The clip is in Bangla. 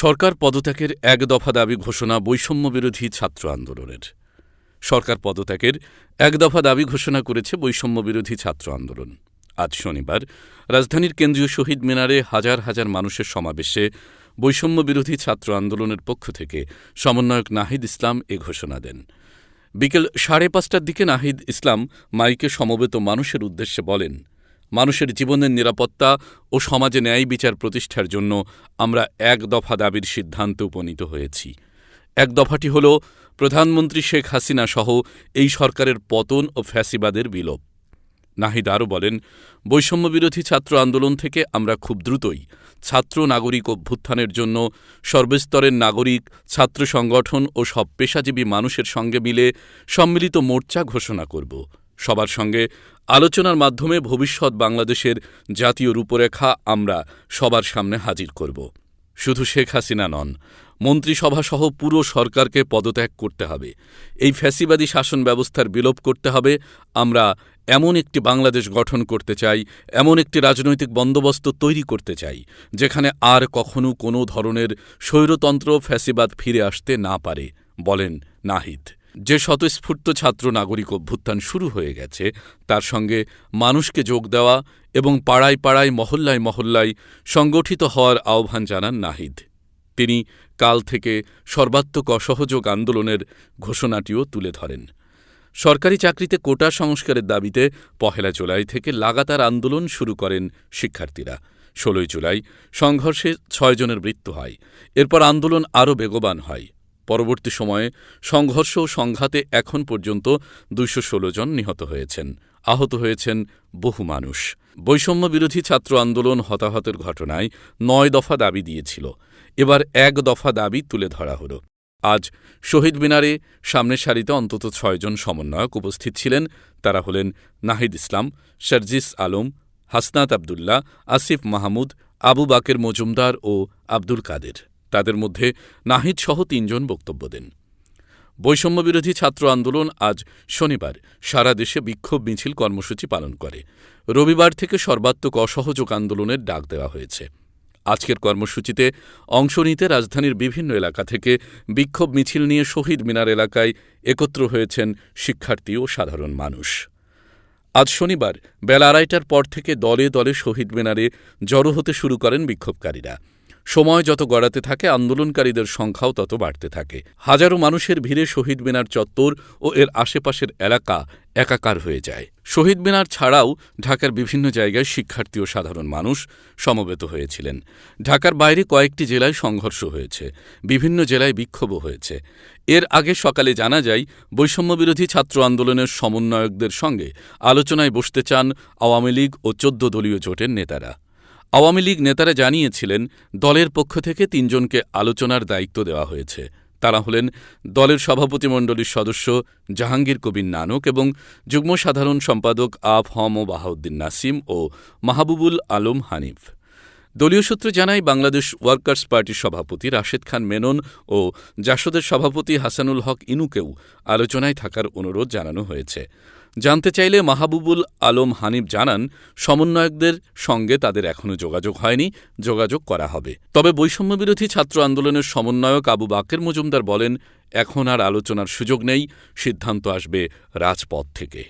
সরকার পদত্যাগের এক দফা দাবি ঘোষণা বৈষম্যবিরোধী ছাত্র আন্দোলনের। সরকার পদত্যাগের এক দফা দাবি ঘোষণা করেছে বৈষম্যবিরোধী ছাত্র আন্দোলন। আজ শনিবার রাজধানীর কেন্দ্রীয় শহীদ মিনারে হাজার হাজার মানুষের সমাবেশে বৈষম্যবিরোধী ছাত্র আন্দোলনের পক্ষ থেকে সমন্বয়ক নাহিদ ইসলাম এ ঘোষণা দেন। বিকেল ৫:৩০টার দিকে নাহিদ ইসলাম মাইকে সমবেত মানুষের উদ্দেশ্যে বলেন, মানুষের জীবনের নিরাপত্তা ও সমাজে ন্যায় বিচার প্রতিষ্ঠার জন্য আমরা এক দফা দাবির সিদ্ধান্তে উপনীত হয়েছি। এক দফাটি হল প্রধানমন্ত্রী শেখ হাসিনা সহ এই সরকারের পতন ও ফ্যাসিবাদের বিলোপ। নাহিদ আরও বলেন, বৈষম্যবিরোধী ছাত্র আন্দোলন থেকে আমরা খুব দ্রুতই ছাত্র নাগরিক অভ্যুত্থানের জন্য সর্বস্তরের নাগরিক, ছাত্র সংগঠন ও সব পেশাজীবী মানুষের সঙ্গে মিলে সম্মিলিত মোর্চা ঘোষণা করব। সবার সঙ্গে আলোচনার মাধ্যমে ভবিষ্যৎ বাংলাদেশের জাতীয় রূপরেখা আমরা সবার সামনে হাজির করব। শুধু শেখ হাসিনা নন, মন্ত্রিসভাসহ পুরো সরকারকে পদত্যাগ করতে হবে। এই ফ্যাসিবাদী শাসন ব্যবস্থার বিলোপ করতে হবে। আমরা এমন একটি বাংলাদেশ গঠন করতে চাই, এমন একটি রাজনৈতিক বন্দোবস্ত তৈরি করতে চাই, যেখানে আর কখনো কোনো ধরনের স্বৈরতন্ত্র ফ্যাসিবাদ ফিরে আসতে না পারে, বলেন নাহিদ। যে স্বতঃস্ফূর্ত ছাত্র নাগরিক অভ্যুত্থান শুরু হয়ে গেছে, তার সঙ্গে মানুষকে যোগ দেওয়া এবং পাড়ায় পাড়ায় মহল্লায় মহল্লায় সংগঠিত হওয়ার আহ্বান জানান নাহিদ। তিনি কাল থেকে সর্বাত্মক অসহযোগ আন্দোলনের ঘোষণাটিও তুলে ধরেন। সরকারি চাকরিতে কোটা সংস্কারের দাবিতে ১ জুলাই থেকে লাগাতার আন্দোলন শুরু করেন শিক্ষার্থীরা। ১৬ জুলাই সংঘর্ষে ৬ জনের মৃত্যু হয়। এরপর আন্দোলন আরও বেগবান হয়। পরবর্তী সময়ে সংঘর্ষ ও সংঘাতে এখন পর্যন্ত ২১৬ জন নিহত হয়েছেন, আহত হয়েছেন বহু মানুষ। বৈষম্যবিরোধী ছাত্র আন্দোলন হতাহতের ঘটনায় ৯ দফা দাবি দিয়েছিল। এবার এক দফা দাবি তুলে ধরা হল। আজ শহীদ মিনারে সামনের সারিতে অন্তত ৬ জন সমন্বয়ক উপস্থিত ছিলেন। তারা হলেন নাহিদ ইসলাম, শারজিস আলম, হাসনাত আবদুল্লাহ, আসিফ মাহমুদ, আবু বাকের মজুমদার ও আব্দুল কাদের। তাদের মধ্যে নাহিদ সহ ৩ জন বক্তব্য দেন। বৈষম্যবিরোধী ছাত্র আন্দোলন আজ শনিবার সারা দেশে বিক্ষোভ মিছিল কর্মসূচি পালন করে। রবিবার থেকে সর্বাত্মক অসহযোগ আন্দোলনের ডাক দেওয়া হয়েছে। আজকের কর্মসূচিতে অংশ নিতে রাজধানীর বিভিন্ন এলাকা থেকে বিক্ষোভ মিছিল নিয়ে শহীদ মিনার এলাকায় একত্র হয়েছেন শিক্ষার্থী ও সাধারণ মানুষ। আজ শনিবার বেলা ২:৩০টার পর থেকে দলে দলে শহীদ মিনারে জড়ো হতে শুরু করেন বিক্ষোভকারীরা। সময় যত গড়াতে থাকে, আন্দোলনকারীদের সংখ্যাও তত বাড়তে থাকে। হাজারো মানুষের ভিড়ে শহীদ মিনার চত্বর ও এর আশেপাশের এলাকা একাকার হয়ে যায়। শহীদ মিনার ছাড়াও ঢাকার বিভিন্ন জায়গায় শিক্ষার্থী ও সাধারণ মানুষ সমবেত হয়েছিলেন। ঢাকার বাইরে কয়েকটি জেলায় সংঘর্ষ হয়েছে, বিভিন্ন জেলায় বিক্ষোভও হয়েছে। এর আগে সকালে জানা যায়, বৈষম্যবিরোধী ছাত্র আন্দোলনের সমন্বয়কদের সঙ্গে আলোচনায় বসতে চান আওয়ামী লীগ ও ১৪ দলীয় জোটের নেতারা। আওয়ামী লীগ নেতারা জানিয়েছিলেন, দলের পক্ষ থেকে ৩ জনকে আলোচনার দায়িত্ব দেওয়া হয়েছে। তারা হলেন দলের সভাপতিমণ্ডলীর সদস্য জাহাঙ্গীর কবির নানক এবং যুগ্ম সাধারণ সম্পাদক আ.ফ.ম. বাহাউদ্দিন নাসিম ও মাহবুবুল আলম হানিফ। দলীয় সূত্র জানায়, বাংলাদেশ ওয়ার্কার্স পার্টির সভাপতি রাশেদ খান মেনন ও জাসদের সভাপতি হাসানুল হক ইনুকেও আলোচনায় থাকার অনুরোধ জানানো হয়েছে। জানতে চাইলে মাহবুবুল আলম হানিফ জানান, সমন্বয়কদের সঙ্গে তাদের এখনও যোগাযোগ হয়নি, যোগাযোগ করা হবে। তবে বৈষম্যবিরোধী ছাত্র আন্দোলনের সমন্বয়ক আবু বাকের মজুমদার বলেন, এখন আর আলোচনার সুযোগ নেই, সিদ্ধান্ত আসবে রাজপথ থেকে।